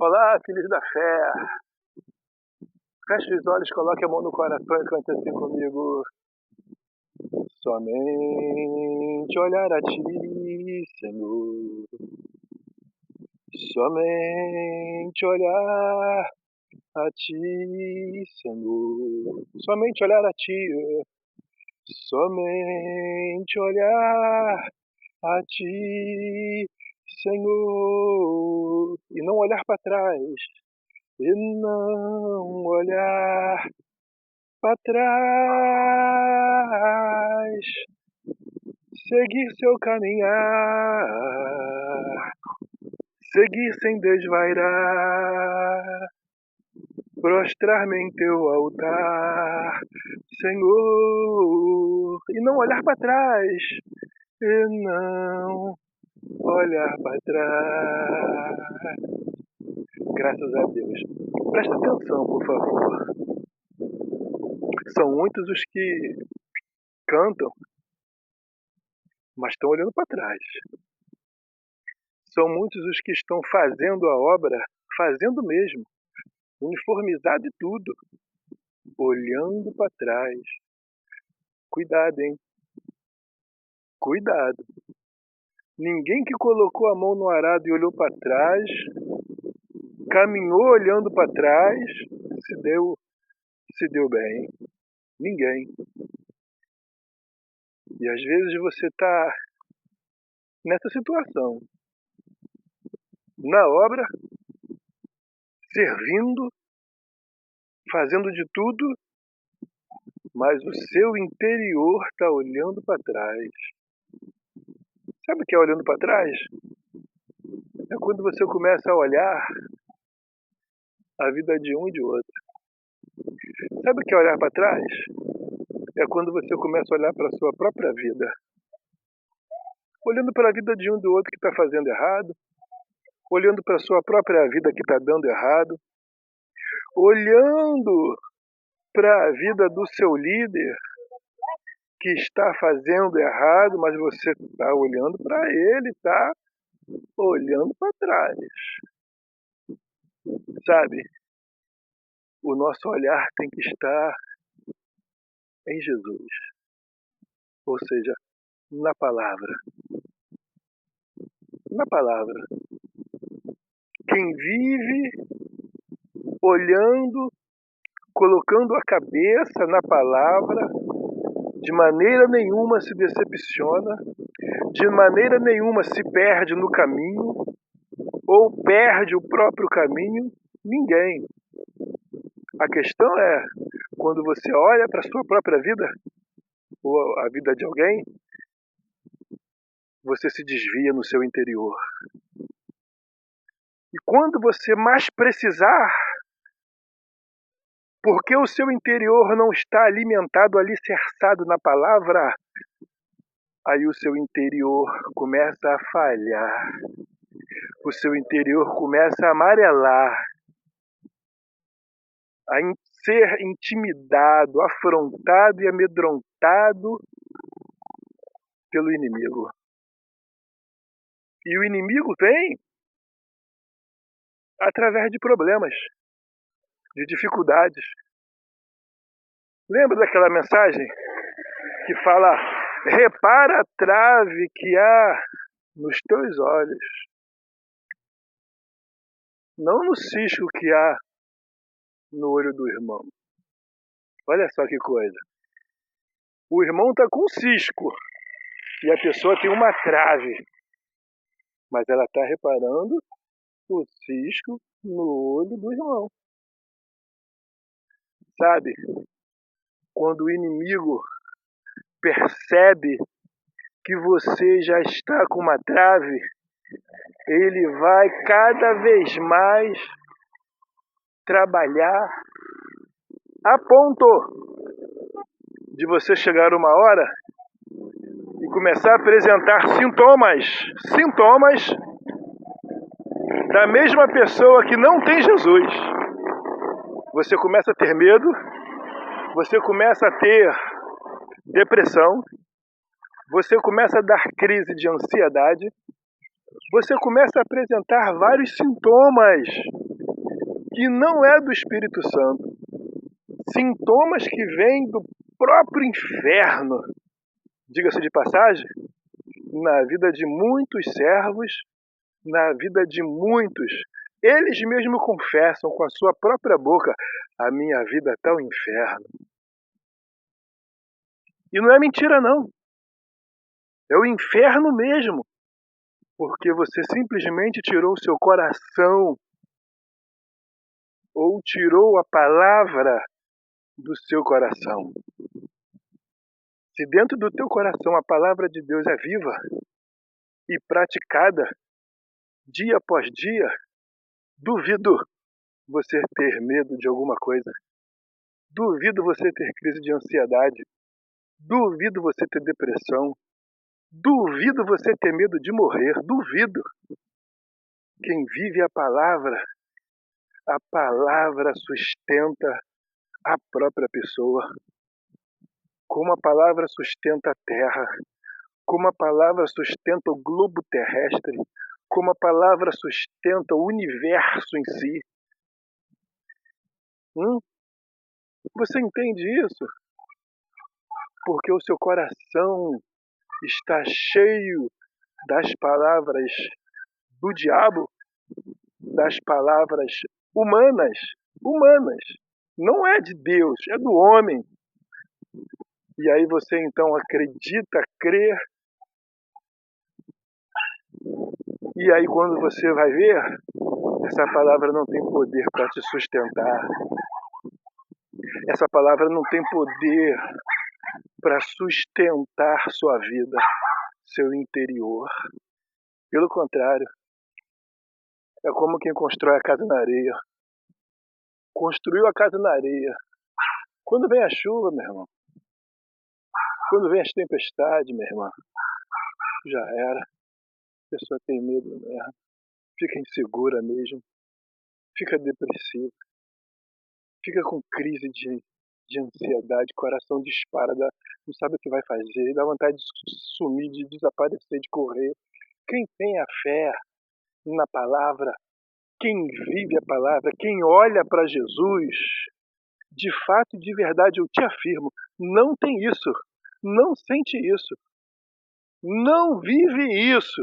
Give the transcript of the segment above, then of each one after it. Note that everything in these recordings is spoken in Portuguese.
Olá, filhos da fé. Feche os olhos, coloque a mão no coração e cante assim comigo. Somente olhar a ti, Senhor. Somente olhar a ti, Senhor. Somente olhar a ti. Somente olhar a ti, Senhor. E não olhar para trás. E não olhar para trás, seguir seu caminhar, seguir sem desvairar, prostrar-me em teu altar, Senhor, e não olhar para trás, e não olhar para trás. Graças a Deus. Presta atenção, por favor. São muitos os que cantam, mas estão olhando para trás. São muitos os que estão fazendo a obra, fazendo mesmo, uniformizado e tudo, olhando para trás. Cuidado, hein? Cuidado. Ninguém que colocou a mão no arado e olhou para trás, caminhou olhando para trás, se deu bem. Ninguém. E às vezes você está nessa situação, na obra, servindo, fazendo de tudo, mas o seu interior está olhando para trás. Sabe o que é olhando para trás? É quando você começa a olhar a vida de um e de outro. Sabe o que é olhar para trás? É quando você começa a olhar para a sua própria vida. Olhando para a vida de um e do outro que está fazendo errado, olhando para a sua própria vida que está dando errado, olhando para a vida do seu líder que está fazendo errado, mas você está olhando para ele, está olhando para trás. Sabe? O nosso olhar tem que estar em Jesus, ou seja, na palavra. Na palavra. Quem vive olhando, colocando a cabeça na palavra, de maneira nenhuma se decepciona, de maneira nenhuma se perde no caminho, ou perde o próprio caminho, ninguém. A questão é, quando você olha para a sua própria vida, ou a vida de alguém, você se desvia no seu interior. E quando você mais precisar, porque o seu interior não está alimentado, alicerçado na palavra, aí o seu interior começa a falhar. O seu interior começa a amarelar, a ser intimidado, afrontado e amedrontado pelo inimigo. E o inimigo vem através de problemas, de dificuldades. Lembra daquela mensagem que fala: repara a trave que há nos teus olhos, não no cisco que há no olho do irmão. Olha só que coisa. O irmão está com um cisco e a pessoa tem uma trave, mas ela está reparando o cisco no olho do irmão. Sabe? Quando o inimigo percebe que você já está com uma trave, ele vai cada vez mais trabalhar a ponto de você chegar uma hora e começar a apresentar sintomas da mesma pessoa que não tem Jesus. Você começa a ter medo, você começa a ter depressão, você começa a dar crise de ansiedade, você começa a apresentar vários sintomas que não é do Espírito Santo. Sintomas que vêm do próprio inferno. Diga-se de passagem, na vida de muitos servos, na vida de muitos, eles mesmos confessam com a sua própria boca: a minha vida está o inferno. E não é mentira, não. É o inferno mesmo. Porque você simplesmente tirou o seu coração ou tirou a palavra do seu coração. Se dentro do teu coração a palavra de Deus é viva e praticada dia após dia, duvido você ter medo de alguma coisa. Duvido você ter crise de ansiedade. Duvido você ter depressão. Duvido você ter medo de morrer. Duvido. Quem vive a palavra sustenta a própria pessoa. Como a palavra sustenta a terra, como a palavra sustenta o globo terrestre, como a palavra sustenta o universo em si. Você entende isso? Porque o seu coração está cheio das palavras do diabo, das palavras humanas. Não é de Deus, é do homem. E aí você então acredita, crê. E aí quando você vai ver, essa palavra não tem poder para te sustentar. Essa palavra não tem poder para sustentar sua vida, seu interior. Pelo contrário, é como quem constrói a casa na areia. Construiu a casa na areia. Quando vem a chuva, meu irmão, quando vem as tempestades, meu irmão, já era. A pessoa tem medo mesmo, fica insegura mesmo, fica depressiva, fica com crise de ansiedade, coração dispara, não sabe o que vai fazer, dá vontade de sumir, de desaparecer, de correr. Quem tem a fé na palavra, quem vive a palavra, quem olha para Jesus, de fato e de verdade, eu te afirmo, não tem isso, não sente isso, não vive isso.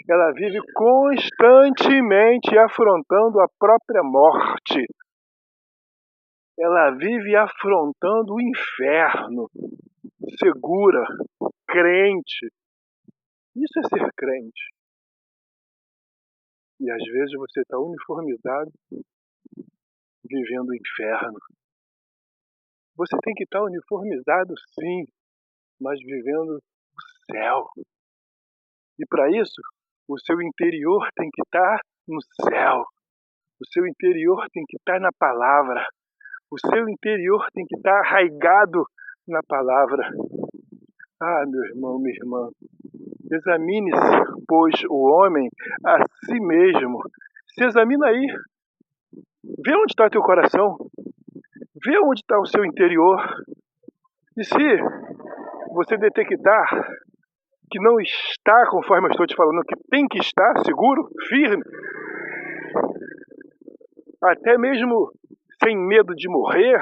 Ela vive constantemente afrontando a própria morte. Ela vive afrontando o inferno, segura, crente. Isso é ser crente. E às vezes você está uniformizado, vivendo o inferno. Você tem que estar uniformizado, sim, mas vivendo o céu. E para isso, o seu interior tem que estar no céu. O seu interior tem que estar na palavra. O seu interior tem que estar arraigado na palavra. Ah, meu irmão, minha irmã, examine-se, pois, o homem a si mesmo. Se examina aí. Vê onde está teu coração. Vê onde está o seu interior. E se você detectar que não está conforme eu estou te falando, que tem que estar seguro, firme, até mesmo sem medo de morrer,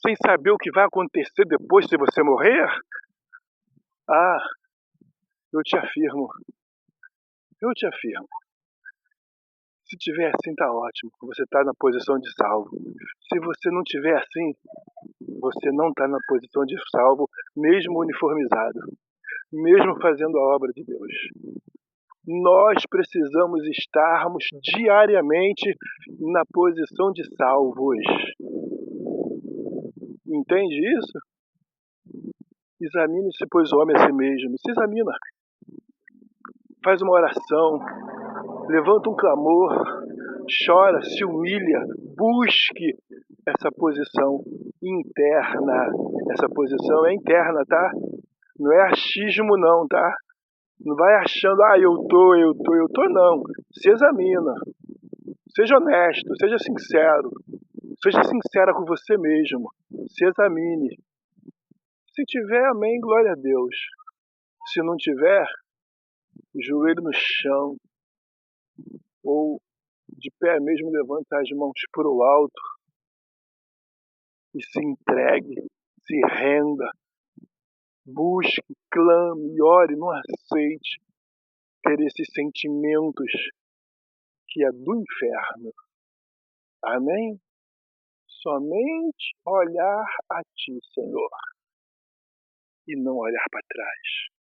sem saber o que vai acontecer depois se você morrer, eu te afirmo, se tiver assim tá ótimo, você está na posição de salvo. Se você não tiver assim, você não está na posição de salvo, mesmo uniformizado, mesmo fazendo a obra de Deus. Nós precisamos estarmos diariamente na posição de salvos. Entende isso? Examine-se, pois, o homem a si mesmo. Se examina. Faz uma oração. Levanta um clamor. Chora, se humilha. Busque essa posição interna. Essa posição é interna, tá? Não é achismo não, tá? Não vai achando, eu tô, não. Se examina. Seja honesto, seja sincero. Seja sincera com você mesmo. Se examine. Se tiver, amém, glória a Deus. Se não tiver, joelho no chão. Ou de pé mesmo, levante as mãos para o alto e se entregue, se renda, busque, clame, ore, não aceite ter esses sentimentos que é do inferno. Amém? Somente olhar a Ti, Senhor, e não olhar para trás.